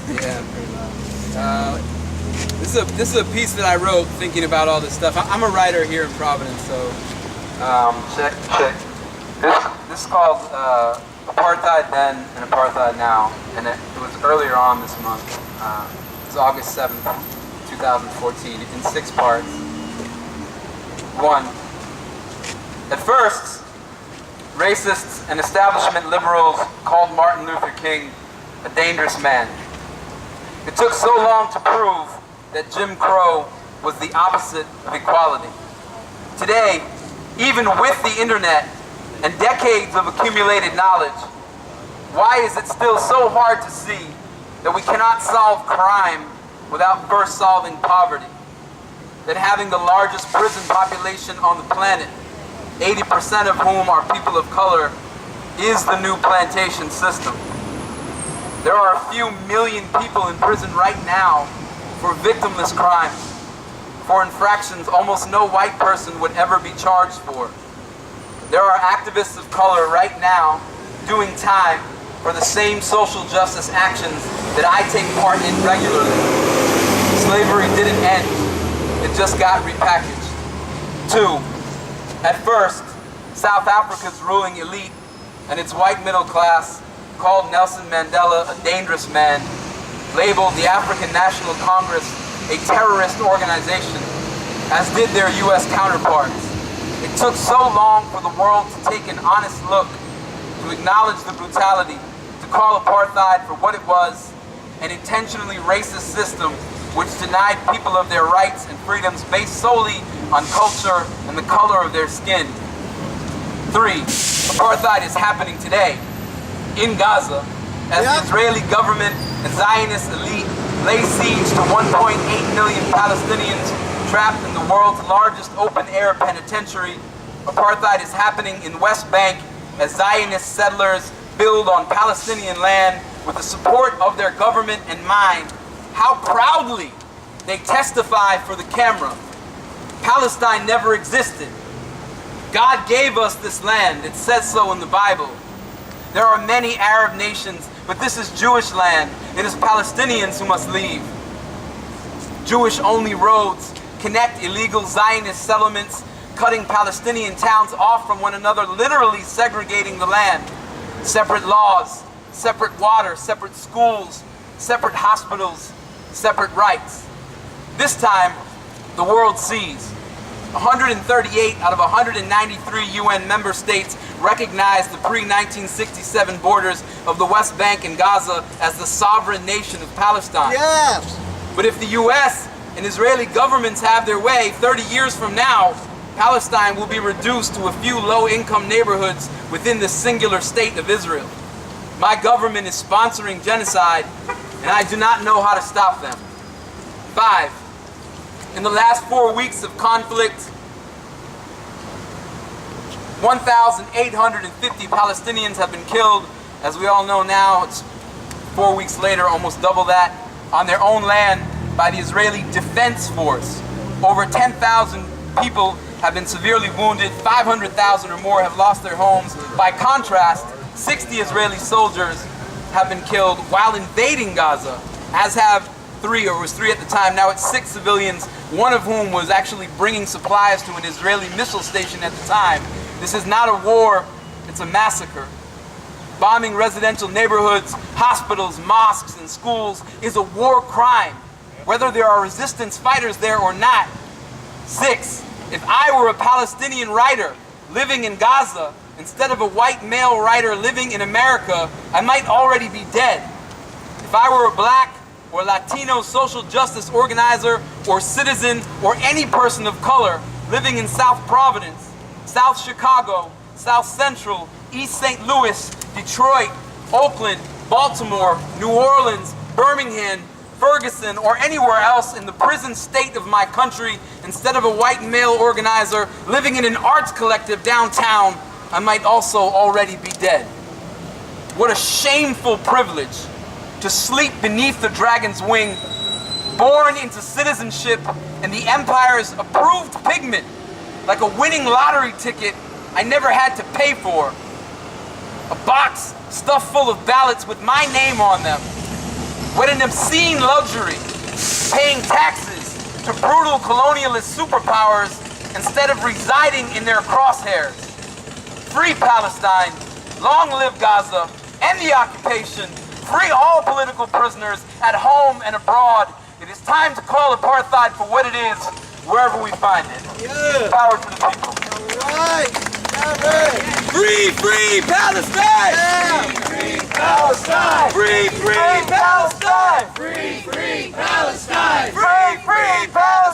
Yeah. This is a piece that I wrote thinking about all this stuff. I'm a writer here in Providence, so check. This is called Apartheid Then and Apartheid Now, and it was earlier on this month. It was August 7th, 2014, in 6 parts. 1. At first, racists and establishment liberals called Martin Luther King a dangerous man. It took so long to prove that Jim Crow was the opposite of equality. Today, even with the internet and decades of accumulated knowledge, why is it still so hard to see that we cannot solve crime without first solving poverty? That having the largest prison population on the planet, 80% of whom are people of color, is the new plantation system. There are a few million people in prison right now for victimless crimes, for infractions almost no white person would ever be charged for. There are activists of color right now doing time for the same social justice actions that I take part in regularly. Slavery didn't end, it just got repackaged. 2. At first, South Africa's ruling elite and its white middle class called Nelson Mandela a dangerous man, labeled the African National Congress a terrorist organization, as did their US counterparts. It took so long for the world to take an honest look, to acknowledge the brutality, to call apartheid for what it was, an intentionally racist system which denied people of their rights and freedoms based solely on culture and the color of their skin. 3. Apartheid is happening today in Gaza as the Israeli government and Zionist elite lay siege to 1.8 million Palestinians trapped in the world's largest open-air penitentiary. Apartheid is happening in West Bank as Zionist settlers build on Palestinian land with the support of their government in mind. How proudly they testify for the camera. Palestine never existed. God gave us this land. It says so in the Bible. There are many Arab nations, but this is Jewish land. It is Palestinians who must leave. Jewish-only roads connect illegal Zionist settlements, cutting Palestinian towns off from one another, literally segregating the land. Separate laws, separate water, separate schools, separate hospitals, separate rights. This time, the world sees. 138 out of 193 UN member states recognize the pre-1967 borders of the West Bank and Gaza as the sovereign nation of Palestine. Yes! But if the US and Israeli governments have their way, 30 years from now, Palestine will be reduced to a few low-income neighborhoods within the singular state of Israel. My government is sponsoring genocide, and I do not know how to stop them. 5. In the last 4 weeks of conflict, 1,850 Palestinians have been killed. As we all know now, it's 4 weeks later, almost double that, on their own land by the Israeli Defense Force. Over 10,000 people have been severely wounded, 500,000 or more have lost their homes. By contrast, 60 Israeli soldiers have been killed while invading Gaza, as have 3, or it was 3 at the time, now it's 6 civilians, one of whom was actually bringing supplies to an Israeli missile station at the time. This is not a war, it's a massacre. Bombing residential neighborhoods, hospitals, mosques, and schools is a war crime, whether there are resistance fighters there or not. 6, if I were a Palestinian writer living in Gaza, instead of a white male writer living in America, I might already be dead. If I were a black or Latino social justice organizer or citizen or any person of color living in South Providence, South Chicago, South Central, East St. Louis, Detroit, Oakland, Baltimore, New Orleans, Birmingham, Ferguson, or anywhere else in the prison state of my country, instead of a white male organizer living in an arts collective downtown, I might also already be dead. What a shameful privilege to sleep beneath the dragon's wing, born into citizenship and the empire's approved pigment, like a winning lottery ticket I never had to pay for. A box stuffed full of ballots with my name on them. with an obscene luxury, paying taxes to brutal colonialist superpowers instead of residing in their crosshairs. Free Palestine, long live Gaza, end the occupation, free all political prisoners at home and abroad. It is time to call apartheid for what it is, wherever we find it. Yeah. Power to the people. All right. Free, free Palestine! Yeah. Free, free Palestine! Free, free Palestine! Free, free Palestine! Free, free Palestine!